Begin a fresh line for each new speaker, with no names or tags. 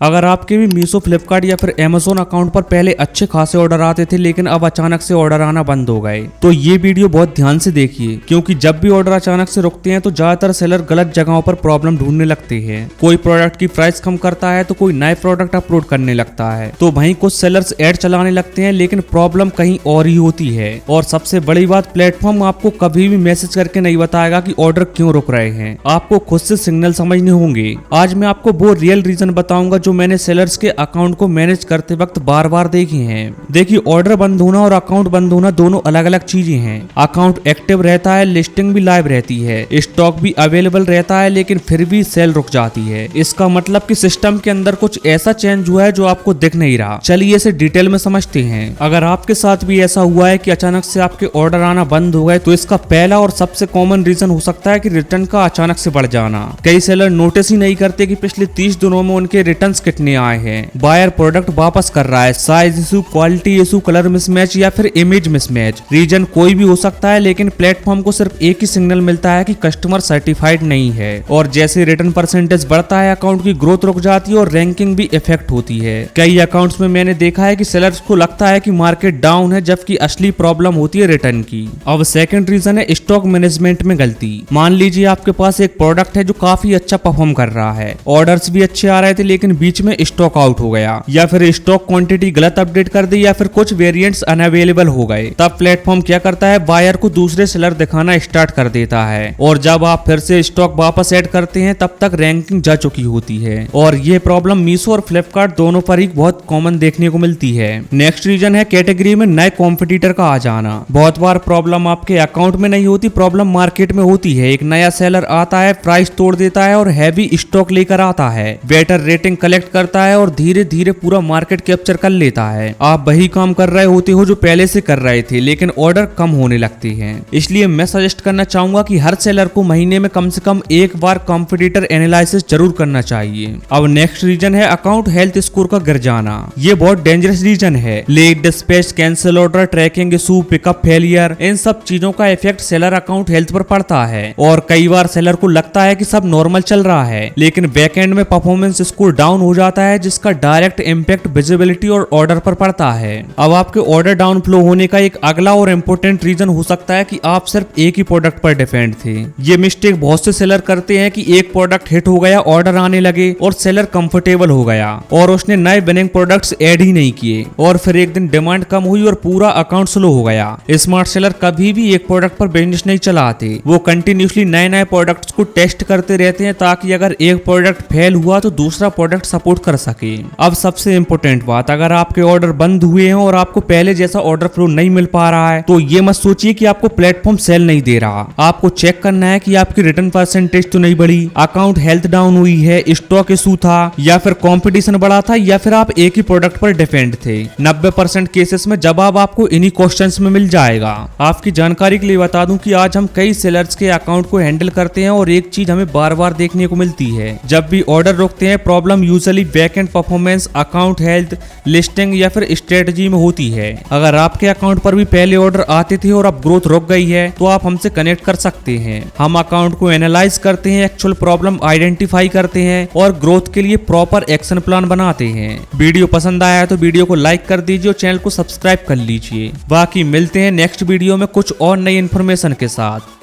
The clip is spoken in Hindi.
अगर आपके भी मीशो, फ्लिपकार्ट या फिर अमेजोन अकाउंट पर पहले अच्छे खासे ऑर्डर आते थे लेकिन अब अचानक से ऑर्डर आना बंद हो गए, तो ये वीडियो बहुत ध्यान से देखिए, क्योंकि जब भी ऑर्डर अचानक से रुकते हैं तो ज्यादातर सेलर गलत जगहों पर प्रॉब्लम ढूंढने लगते हैं। कोई प्रोडक्ट की प्राइस कम करता है तो कोई नए प्रोडक्ट अपलोड करने लगता है, तो वहीं कुछ सेलर्स ऐड चलाने लगते हैं, लेकिन प्रॉब्लम कहीं और ही होती है। और सबसे बड़ी बात, प्लेटफॉर्म आपको कभी भी मैसेज करके नहीं बताएगा कि ऑर्डर क्यों रुक रहे हैं, आपको खुद से सिग्नल समझने होंगे। आज मैं आपको वो रियल रीजन बताऊंगा जो मैंने सेलर्स के अकाउंट को मैनेज करते वक्त बार बार देखे हैं। देखिए, ऑर्डर बंद होना और अकाउंट बंद होना दोनों अलग अलग चीजें हैं। अकाउंट एक्टिव रहता है, लिस्टिंग भी लाइव रहती है, स्टॉक भी अवेलेबल रहता है, लेकिन फिर भी सेल रुक जाती है। इसका मतलब कि सिस्टम के अंदर कुछ ऐसा चेंज हुआ है जो आपको दिख नहीं रहा। चलिए इसे डिटेल में समझते हैं। अगर आपके साथ भी ऐसा हुआ है कि अचानक से आपके ऑर्डर आना बंद हो गए, तो इसका पहला और सबसे कॉमन रीजन हो सकता है कि रिटर्न का अचानक से बढ़ जाना। कई सेलर नोटिस ही नहीं करते कि पिछले 30 दिनों में उनके रिटर्न कितने आए हैं। बायर प्रोडक्ट वापस कर रहा है, size issue, quality issue, colour mismatch या फिर इमेज मिसमैच। रीजन कोई भी हो सकता है, लेकिन प्लेटफॉर्म को सिर्फ एक ही सिग्नल मिलता है कि कस्टमर सर्टिफाइड नहीं है। और जैसे रिटर्न परसेंटेज बढ़ता है, अकाउंट की ग्रोथ रुक जाती है और रैंकिंग भी इफेक्ट होती है। कई अकाउंट्स में मैंने देखा है कि सेलर्स को लगता है कि मार्केट डाउन है, जबकि असली प्रॉब्लम होती है रिटर्न की। अब सेकंड रीजन है स्टॉक मैनेजमेंट में गलती। मान लीजिए आपके पास एक प्रोडक्ट है जो काफी अच्छा परफॉर्म कर रहा है, ऑर्डर्स भी अच्छे आ रहे थे, लेकिन बीच में स्टॉक आउट हो गया, या फिर स्टॉक क्वांटिटी गलत अपडेट कर दी, या फिर कुछ वेरिएंट्स अनअवेलेबल हो गए। तब प्लेटफॉर्म क्या करता है, बायर को दूसरे सेलर दिखाना स्टार्ट कर देता है, और जब आप फिर से स्टॉक वापस ऐड करते हैं तब तक रैंकिंग जा चुकी होती है। और ये प्रॉब्लम मीशो और फ्लिपकार्ट दोनों पर ही बहुत कॉमन देखने को मिलती है। नेक्स्ट रीजन है कैटेगरी में नए कॉम्पिटिटर का आ जाना। बहुत बार प्रॉब्लम आपके अकाउंट में नहीं होती, प्रॉब्लम मार्केट में होती है। एक नया सेलर आता है, प्राइस तोड़ देता है और हैवी स्टॉक लेकर आता है, बेटर रेटिंग कलेक्ट करता है और धीरे धीरे पूरा मार्केट कैप्चर कर लेता है। आप वही काम कर रहे होते हो जो पहले से कर रहे थे, लेकिन ऑर्डर कम होने लगते हैं। इसलिए मैं सजेस्ट करना चाहूंगा कि हर सेलर को महीने में कम से कम एक बार कॉम्पिटिटर एनालिसिस जरूर करना चाहिए। अब नेक्स्ट रीजन है अकाउंट हेल्थ स्कोर का गिर जाना। ये बहुत डेंजरस रीजन है। Late dispatch, cancel order, tracking issue, pickup failure, इन सब चीजों का इफेक्ट सेलर अकाउंट हेल्थ पर पड़ता है। और कई बार सेलर को लगता है कि सब नॉर्मल चल रहा है, लेकिन बैकएंड में परफॉर्मेंस स्कोर डाउन हो जाता है, जिसका डायरेक्ट इम्पैक्ट विजिबिलिटी और ऑर्डर पर पड़ता है। अब आपके ऑर्डर डाउन फ्लो होने का एक अगला और इम्पोर्टेंट रीजन हो सकता है कि आप सिर्फ एक ही प्रोडक्ट पर डिपेंड थे। ये मिस्टेक बहुत से सेलर करते हैं कि एक प्रोडक्ट हिट हो गया, ऑर्डर आने लगे और सेलर कंफर्टेबल हो गया और उसने नए विनिंग प्रोडक्ट्स ऐड ही नहीं किए, और फिर एक दिन डिमांड कम हुई और पूरा अकाउंट स्लो हो गया। स्मार्ट सेलर कभी भी एक प्रोडक्ट पर बिजनेस नहीं चलाते, वो कंटिन्यूसली नए नए प्रोडक्ट्स को टेस्ट करते रहते हैं, ताकि अगर एक प्रोडक्ट फेल हुआ तो दूसरा प्रोडक्ट सपोर्ट कर सके। अब सबसे इंपॉर्टेंट बात, अगर आपके ऑर्डर बंद हुए हैं और आपको पहले जैसा ऑर्डर फ्लो नहीं मिल पा रहा है, तो ये मत सोचिए कि आपको प्लेटफॉर्म सेल नहीं दे रहा। आपको चेक करना है कि आपकी रिटर्न परसेंटेज तो नहीं बढ़ी, अकाउंट हेल्थ डाउन हुई है, स्टॉक इशू था, या फिर कंपटीशन बढ़ा था, या फिर आप एक ही प्रोडक्ट पर डिपेंड थे। 90% केसेस में जवाब आपको इन्हीं क्वेश्चंस में मिल जाएगा। आपकी जानकारी के लिए बता दूं कि आज हम कई सेलर्स के अकाउंट को हैंडल करते हैं, और एक चीज हमें बार बार देखने को मिलती है, जब भी ऑर्डर रुकते हैं problem usually backend performance, account health, listing या फिर स्ट्रेटजी में होती है। अगर आपके अकाउंट पर भी पहले ऑर्डर आते थे और अब ग्रोथ रुक गई है, तो आप हमसे कनेक्ट कर सकते हैं। हम अकाउंट को एनालाइज करते हैं, एक्चुअल प्रॉब्लम आइडेंटिफाई करते हैं और ग्रोथ के लिए प्रॉपर एक्शन प्लान बनाते हैं। वीडियो पसंद आया है तो वीडियो को लाइक कर दीजिए और चैनल को सब्सक्राइब कर लीजिए। बाकी मिलते हैं नेक्स्ट वीडियो में कुछ और नई इन्फॉर्मेशन के साथ।